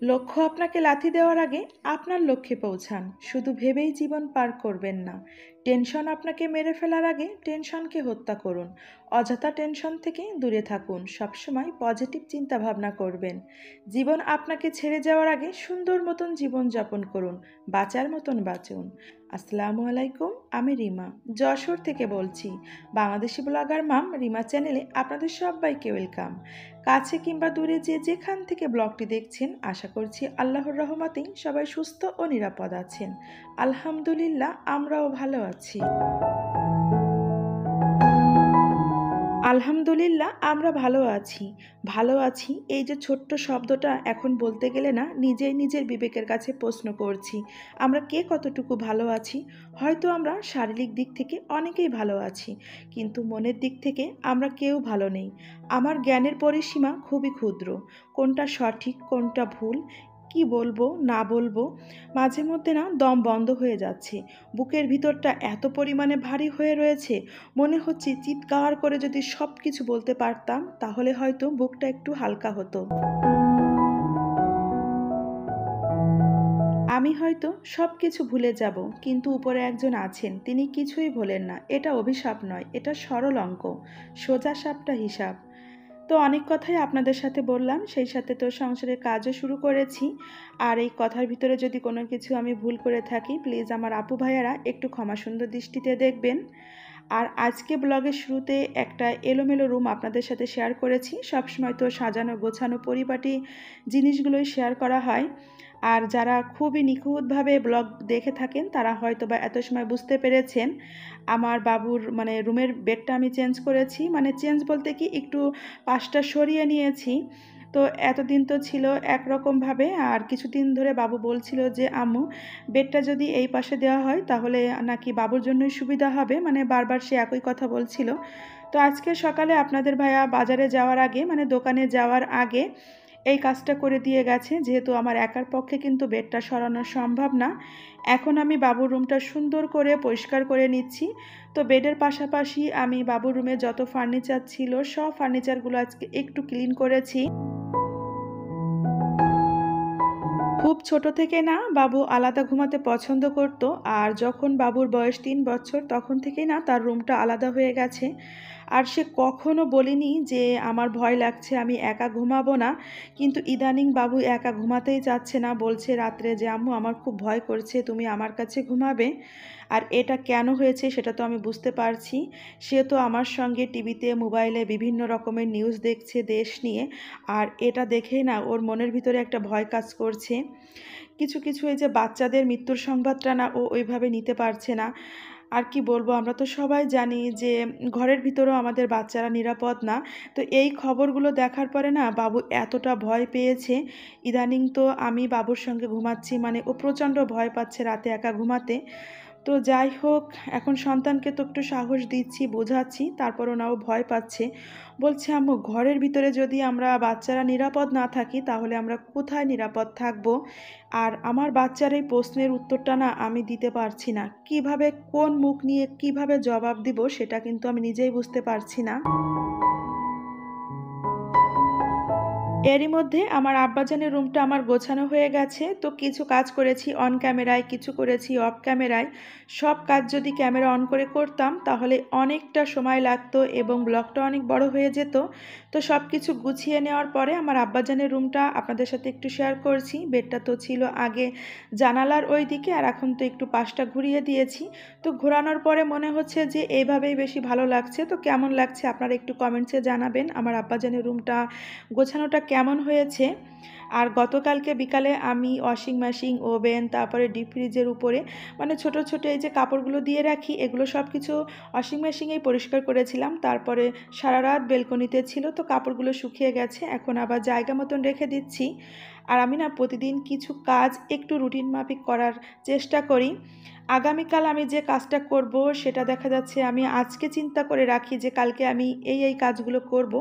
লক্ষ্য আপনাকে লাথি দেওয়ার আগে আপনার লক্ষ্যে পৌঁছান। শুধু ভেবেই জীবন পার করবেন না। টেনশন আপনাকে মেরে ফেলার আগে টেনশনকে হত্যা করুন। অযথা টেনশন থেকে দূরে থাকুন। সবসময় পজিটিভ চিন্তা ভাবনা করবেন। জীবন আপনাকে ছেড়ে যাওয়ার আগে সুন্দর মতন জীবন যাপন করুন। বাঁচার মতন বাঁচুন। আসসালামু আলাইকুম, আমি রিমা যশোর থেকে বলছি। বাংলাদেশি ব্লগার মাম রিমা চ্যানেলে আপনাদের সবাইকে ওয়েলকাম। কাছে কিংবা দূরে যে যেখান থেকে ব্লগটি দেখছেন, আশা করছি আল্লাহর রহমতেই সবাই সুস্থ ও নিরাপদ আছেন। আলহামদুলিল্লাহ, আমরাও ভালো আছি। আলহামদুলিল্লাহ, আমরা ভালো আছি। ভালো আছি এই যে ছোট্ট শব্দটা এখন বলতে গেলে না নিজেই নিজের বিবেকের কাছে প্রশ্ন করছি, আমরা কে কতটুকু ভালো আছি? হয়তো আমরা শারীরিক দিক থেকে অনেকেই ভালো আছি, কিন্তু মনের দিক থেকে আমরা কেউ ভালো নেই। আমার জ্ঞানের পরিসীমা খুবই ক্ষুদ্র। কোনটা সঠিক কোনটা ভুল, কি বলবো না বলবো, মাঝে মধ্যে না দম বন্ধ হয়ে যাচ্ছে। বুকের ভিতরটা এত পরিমাণে ভারী হয়ে রয়েছে, মনে হচ্ছে চিৎকার করে যদি সব কিছু বলতে পারতাম তাহলে হয়তো বুকটা একটু হালকা হতো। আমি হয়তো সব কিছু ভুলে যাব, কিন্তু উপরে একজন আছেন, তিনি কিছুই ভোলেন না। এটা অভিশাপ নয়, এটা সরল অঙ্ক, সোজা সাপটা হিসাব। তো অনেক কথাই আপনাদের সাথে বললাম, সেই সাথে তো সংসারের কাজও শুরু করেছি। আর এই কথার ভিতরে যদি কোনো কিছু আমি ভুল করে থাকি, প্লিজ আমার আপু ভাইয়ারা একটু ক্ষমা সুন্দর দৃষ্টিতে দেখবেন। আর আজকে ব্লগের শুরুতে একটা এলোমেলো রুম আপনাদের সাথে শেয়ার করেছি। সবসময় তো সাজানো গোছানো পরিপাটি জিনিসগুলোই শেয়ার করা হয়। আর যারা খুবই নিখুঁতভাবে ব্লগ দেখে থাকেন তারা হয়তো বা এত সময় বুঝতে পেরেছেন আমার বাবুর রুমের বেডটা আমি চেঞ্জ করেছি। চেঞ্জ বলতে কি, একটু পাশটা সরিয়ে নিয়েছি। তো এতদিন তো ছিল একরকমভাবে, আর কিছুদিন ধরে বাবু বলছিল যে আম্মু, বেডটা যদি এই পাশে দেওয়া হয় তাহলে নাকি বাবুর জন্যই সুবিধা হবে, বারবার সে একই কথা বলছিল। তো আজকে সকালে আপনাদের ভাইয়া বাজারে যাওয়ার আগে, দোকানে যাওয়ার আগে এই কাজটা করে দিয়ে গেছে। যেহেতু আমার একার পক্ষে কিন্তু বেডটা সরানো সম্ভব না, এখন আমি বাবুর রুমটা সুন্দর করে পরিষ্কার করে নিচ্ছি। তো বেডের পাশাপাশি আমি বাবুর রুমে যত ফার্নিচার ছিল সব ফার্নিচারগুলো আজকে একটু ক্লিন করেছি। খুব ছোট থেকে না বাবু আলাদা ঘুমাতে পছন্দ করত। আর যখন বাবুর বয়স 3 বছর তখন থেকেই না তার রুমটা আলাদা হয়ে গেছে। আর সে কখনো বলেনি যে আমার ভয় লাগছে, আমি একা ঘুমাবো না। কিন্তু ইদানিং বাবু একা ঘুমাতেই চাচ্ছে না, বলছে রাত্রে যে আম্মু আমার খুব ভয় করছে, তুমি আমার কাছে ঘুমাবে। আর এটা কেন হয়েছে সেটা তো আমি বুঝতে পারছি। সে তো আমার সঙ্গে টিভিতে মোবাইলে বিভিন্ন রকমের নিউজ দেখছে দেশ নিয়ে। আর এটা দেখেই না ওর মনের ভিতরে একটা ভয় কাজ করছে। কিছু কিছু এই যে বাচ্চাদের মৃত্যুর সংবাদটা না ও ওইভাবে নিতে পারছে না। আর কি বলবো, আমরা তো সবাই জানি যে ঘরের ভিতরেও আমাদের বাচ্চারা নিরাপদ না। তো এই খবরগুলো দেখার পরে না বাবু এতটা ভয় পেয়েছে। ইদানিং তো আমি বাবুর সঙ্গে ঘুমাচ্ছি, ও প্রচণ্ড ভয় পাচ্ছে রাতে একা ঘুমাতে। তো যাই হোক, এখন সন্তানকে তো একটু সাহস দিচ্ছি, বোঝাচ্ছি, তারপরও না ও ভয় পাচ্ছে। বলছে আম্মু, ঘরের ভিতরে যদি আমরা বাচ্চারা নিরাপদ না থাকি তাহলে আমরা কোথায় নিরাপদ থাকবো? আর আমার বাচ্চার এই প্রশ্নের উত্তরটা না আমি দিতে পারছি না। কিভাবে, কোন মুখ নিয়ে কিভাবে জবাব দিব সেটা কিন্তু আমি নিজেই বুঝতে পারছি না। এরই মধ্যে আমার আব্বাজানের রুমটা আমার গোছানো হয়ে গেছে। তো কিছু কাজ করেছি অন ক্যামেরায়, কিছু করেছি অফ ক্যামেরায়। সব কাজ যদি ক্যামেরা অন করে করতাম তাহলে অনেকটা সময় লাগতো এবং ব্লগটা অনেক বড় হয়ে যেত। তো সব কিছু গুছিয়ে নেওয়ার পরে আমার আব্বাজানের রুমটা আপনাদের সাথে একটু শেয়ার করছি। বেডটা তো ছিল আগে জানালার ওই দিকে, আর এখন তো একটু পাশটা ঘুরিয়ে দিয়েছি। তো ঘোরানোর পরে মনে হচ্ছে যে এইভাবেই বেশি ভালো লাগছে। তো কেমন লাগছে আপনারা একটু কমেন্টসে জানাবেন আমার আব্বাজানের রুমটা গোছানোটা কেমন হয়েছে। আর গতকালকে বিকালে আমি ওয়াশিং মেশিন, ওভেন, তারপরে ডিপ ফ্রিজের উপরে ছোট ছোট এই যে কাপড়গুলো দিয়ে রাখি, এগুলো সব কিছু ওয়াশিং মেশিনেই পরিষ্কার করেছিলাম। তারপরে সারা রাত বেলকনিতে ছিল, তো কাপড়গুলো শুকিয়ে গেছে, এখন আবার জায়গা মতন রেখে দিচ্ছি। আর আমি না প্রতিদিন কিছু কাজ একটু রুটিন মাফিক করার চেষ্টা করি। আগামীকাল আমি যে কাজটা করব সেটা দেখা যাচ্ছে আমি আজকে চিন্তা করে রাখি যে কালকে আমি এই কাজগুলো করব।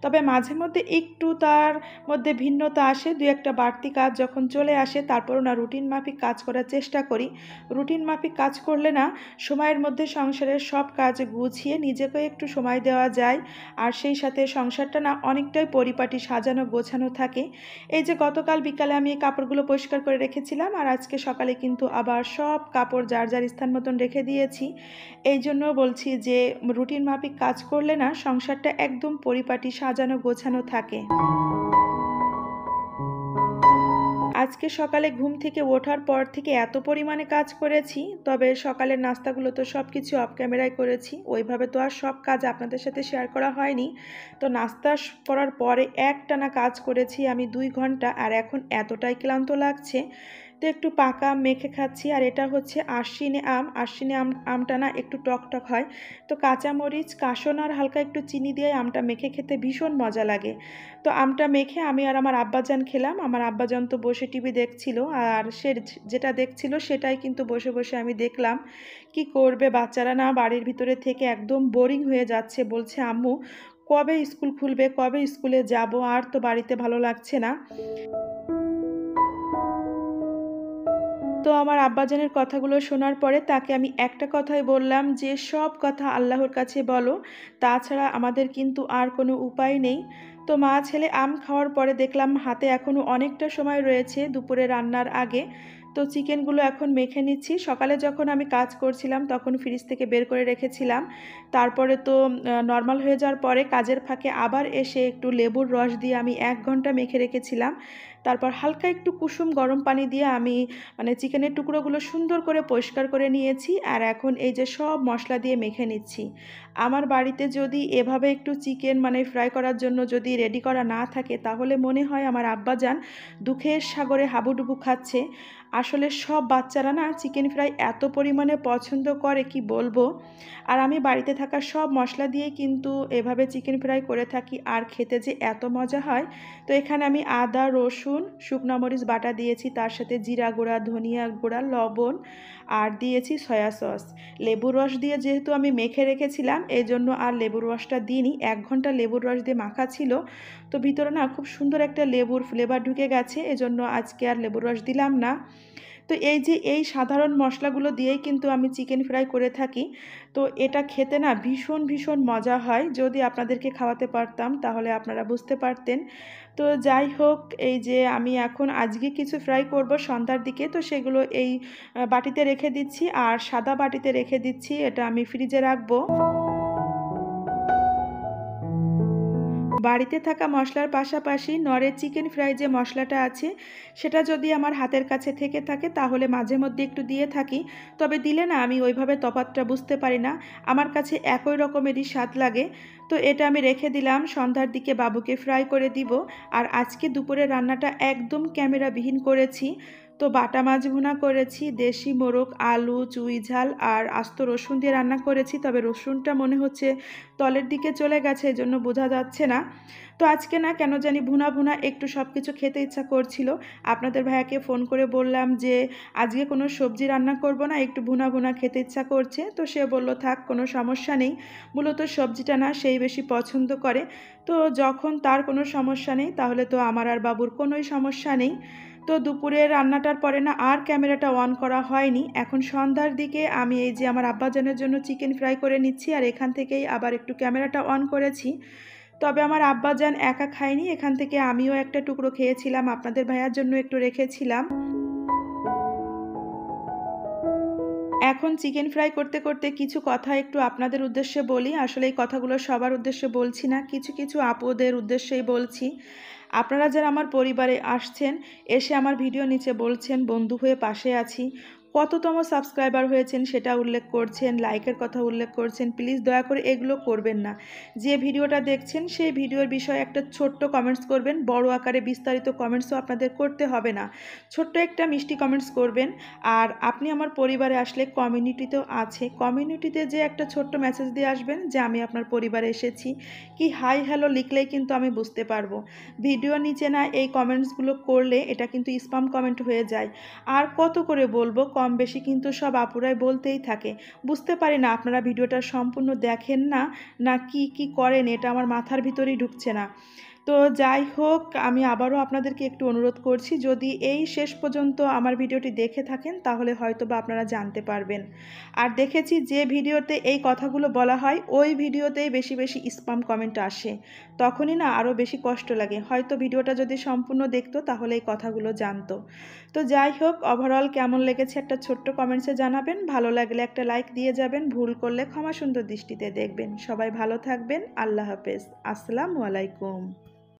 তবে মাঝে মধ্যে একটু তার মধ্যে ভিন্নতা আসে, দু একটা বাড়তি কাজ যখন চলে আসে তারপরও না রুটিন মাফিক কাজ করার চেষ্টা করি। রুটিন মাফিক কাজ করলে না সময়ের মধ্যে সংসারের সব কাজ গুছিয়ে নিজেকে একটু সময় দেওয়া যায়। আর সেই সাথে সংসারটা না অনেকটাই পরিপাটি সাজানো গোছানো থাকে। এই যে গতকাল গতকাল বিকালে আমি এই কাপড়গুলো পরিষ্কার করে রেখেছিলাম, আর আজকে সকালে কিন্তু আবার সব কাপড় যার যার স্থান মতন রেখে দিয়েছি। এই জন্য বলছি যে রুটিন মাফিক কাজ করলে না সংসারটা একদম পরিপাটি সাজানো গোছানো থাকে। আজকে সকালে ঘুম থেকে ওঠার পর থেকে এত পরিমাণে কাজ করেছি, তবে সকালের নাস্তাগুলো তো সব কিছু অফ ক্যামেরায় করেছি, ওইভাবে তো আর সব কাজ আপনাদের সাথে শেয়ার করা হয়নি। তো নাস্তা করার পরে একটানা কাজ করেছি আমি 2 ঘন্টা, আর এখন এতটাই ক্লান্ত লাগছে। তো একটু পাকা আম মেখে খাচ্ছি, আর এটা হচ্ছে আশ্বিনে আম। আশ্বিনে আমটা না একটু টক টক হয়, তো কাঁচামরিচ, কাসন আর হালকা একটু চিনি দিয়ে আমটা মেখে খেতে ভীষণ মজা লাগে। তো আমটা মেখে আমি আর আমার আব্বাজান খেলাম। আমার আব্বাজান তো বসে টিভি দেখছিল, আর সে যেটা দেখছিল সেটাই কিন্তু বসে বসে আমি দেখলাম। কি করবে, বাচ্চারা না বাড়ির ভিতরে থেকে একদম বোরিং হয়ে যাচ্ছে, বলছে আম্মু কবে স্কুল খুলবে, কবে স্কুলে যাব, আর তো বাড়িতে ভালো লাগছে না। তো আমার আব্বাজানের কথাগুলো শোনার পরে তাকে আমি একটা কথাই বললাম যে সব কথা আল্লাহর কাছে বলো, তাছাড়া আমাদের কিন্তু আর কোনো উপায় নেই। তো মা ছেলে আম খাওয়ার পরে দেখলাম হাতে এখনও অনেকটা সময় রয়েছে দুপুরে রান্নার আগে। তো চিকেনগুলো এখন মেখে নিচ্ছি। সকালে যখন আমি কাজ করছিলাম তখন ফ্রিজ থেকে বের করে রেখেছিলাম। তারপরে তো নর্মাল হয়ে যাওয়ার পরে কাজের ফাঁকে আবার এসে একটু লেবুর রস দিয়ে আমি 1 ঘন্টা মেখে রেখেছিলাম। তারপর হালকা একটু কুসুম গরম পানি দিয়ে আমি চিকেনের টুকরোগুলো সুন্দর করে পরিষ্কার করে নিয়েছি, আর এখন এই যে সব মশলা দিয়ে মেখে নিচ্ছি। আমার বাড়িতে যদি এভাবে একটু চিকেন ফ্রাই করার জন্য যদি রেডি করা না থাকে, তাহলে মনে হয় আমার আব্বাজান দুঃখের সাগরে হাবুডুবু খাচ্ছে। আসলে সব বাচ্চারা না চিকেন ফ্রাই এত পরিমাণে পছন্দ করে কি বলবো। আর আমি বাড়িতে থাকা সব মশলা দিয়ে কিন্তু এভাবে চিকেন ফ্রাই করে থাকি, আর খেতে যে এত মজা হয়। তো এখানে আমি আদা, রসুন, শুকনো মরিচ বাটা দিয়েছি, তার সাথে জিরা গুঁড়া, ধনিয়া গুঁড়া, লবণ, আর দিয়েছি সয়া সস। লেবুর রস দিয়ে যেহেতু আমি মেখে রেখেছিলাম, এই জন্য আর লেবুর রসটা দিইনি। 1 ঘন্টা লেবুর রস দিয়ে মাখা ছিল, তো ভিতরে না খুব সুন্দর একটা লেবুর ফ্লেভার ঢুকে গেছে, এজন্য আজকে আর লেবুর রস দিলাম না। তো এই যে এই সাধারণ মশলাগুলো দিয়েই কিন্তু আমি চিকেন ফ্রাই করে থাকি। তো এটা খেতে না ভীষণ ভীষণ মজা হয়। যদি আপনাদেরকে খাওয়াতে পারতাম তাহলে আপনারা বুঝতে পারতেন। তো যাই হোক, এই যে আমি এখন আজকে কিছু ফ্রাই করব সন্ধ্যার দিকে, তো সেগুলো এই বাটিতে রেখে দিচ্ছি, আর সাদা বাটিতে রেখে দিচ্ছি, এটা আমি ফ্রিজে রাখবো। বাড়িতে থাকা মশলার পাশাপাশি নরের চিকেন ফ্রাই যে মশলাটা আছে, সেটা যদি আমার হাতের কাছে থেকে থাকে তাহলে মাঝে মধ্যে একটু দিয়ে থাকি। তবে দিলে না আমি ওইভাবে তফাৎটা বুঝতে পারি না, আমার কাছে একই রকমেরই স্বাদ লাগে। তো এটা আমি রেখে দিলাম, সন্ধ্যার দিকে বাবুকে ফ্রাই করে দিব। আর আজকে দুপুরে রান্নাটা একদম ক্যামেরাবিহীন করেছি। তো বাটা মাছ ভুনা করেছি, দেশি মোরগ, আলু, চুই ঝাল আর আস্ত রসুন দিয়ে রান্না করেছি, তবে রসুনটা মনে হচ্ছে তলের দিকে চলে গেছে, এজন্য বোঝা যাচ্ছে না। তো আজকে না কেন জানি ভুনা ভুনা একটু সব কিছু খেতে ইচ্ছা করছিল। আপনাদের ভাইয়াকে ফোন করে বললাম যে আজকে কোনো সবজি রান্না করব না, একটু ভুনা ভুনা খেতে ইচ্ছা করছে। তো সে বলল থাক, কোনো সমস্যা নেই। মূলত সবজিটা না সেই বেশি পছন্দ করে। তো যখন তার কোনো সমস্যা নেই, তাহলে তো আমার আর বাবুর কোনোই সমস্যা নেই। তো দুপুরের রান্নাটার পরে না আর ক্যামেরাটা অন করা হয়নি। এখন সন্ধ্যার দিকে আমি এই যে আমার আব্বাজানের জন্য চিকেন ফ্রাই করে নিচ্ছি, আর এখান থেকেই আবার একটু ক্যামেরাটা অন করেছি। তবে আমার আব্বাজান একা খায়নি, এখান থেকে আমিও একটা টুকরো খেয়েছিলাম, আপনাদের ভাইয়ার জন্য একটু রেখেছিলাম। এখন চিকেন ফ্রাই করতে করতে কিছু কথা একটু আপনাদের উদ্দেশ্যে বলি। আসলে এই কথাগুলো সবার উদ্দেশ্যে বলছি না, কিছু কিছু আপুদের উদ্দেশ্যেই বলছি। আপনারা যারা আমার পরিবারে আসছেন, এসে আমার ভিডিও নিচে বলছেন বন্ধু হয়ে পাশে আছি, কততম সাবস্ক্রাইবার হয়েছেন সেটা উল্লেখ করছেন, লাইকের কথা উল্লেখ করছেন, প্লিজ দয়া করে এগুলো করবেন না। যে ভিডিওটা দেখছেন সেই ভিডিওর বিষয়ে একটা ছোট্ট কমেন্টস করবেন, বড় আকারে বিস্তারিত কমেন্টসও আপনাদের করতে হবে না, ছোট্ট একটা মিষ্টি কমেন্টস করবেন। আর আপনি আমার পরিবারে আসলে কমিউনিটিতেও আছে, কমিউনিটিতে যে একটা ছোট্ট মেসেজ দিয়ে আসবেন যে আমি আপনার পরিবারে এসেছি, কি হাই হ্যালো লিখলেই কিন্তু আমি বুঝতে পারবো। ভিডিও নিচে না এই কমেন্টসগুলো করলে এটা কিন্তু স্প্যাম কমেন্ট হয়ে যায়। আর কত করে বলবো, কম বেশি কিন্তু সব আপুরাই বলতেই থাকে। বুঝতে পারি না আপনারা ভিডিওটা সম্পূর্ণ দেখেন না, না কি কি করেন, এটা আমার মাথার ভিতরেই ঢুকছে না। তো যাই হোক, আমি আবারও আপনাদেরকে একটু অনুরোধ করছি, যদি এই শেষ পর্যন্ত আমার ভিডিওটি দেখে থাকেন তাহলে হয়তোবা আপনারা জানতে পারবেন। আর দেখেছি যে ভিডিওতে এই কথাগুলো বলা হয় ওই ভিডিওতেই বেশি বেশি স্প্যাম কমেন্ট আসে, তখনই না আরও বেশি কষ্ট লাগে। হয়তো ভিডিওটা যদি সম্পূর্ণ দেখতো তাহলে এই কথাগুলো জানতো। তো যাই হোক, ওভারঅল কেমন লেগেছে একটা ছোট্ট কমেন্টসে জানাবেন। ভালো লাগলে একটা লাইক দিয়ে যাবেন, ভুল করলে ক্ষমা সুন্দর দৃষ্টিতে দেখবেন। সবাই ভালো থাকবেন। আল্লাহ হাফেজ। আসসালামু আলাইকুম।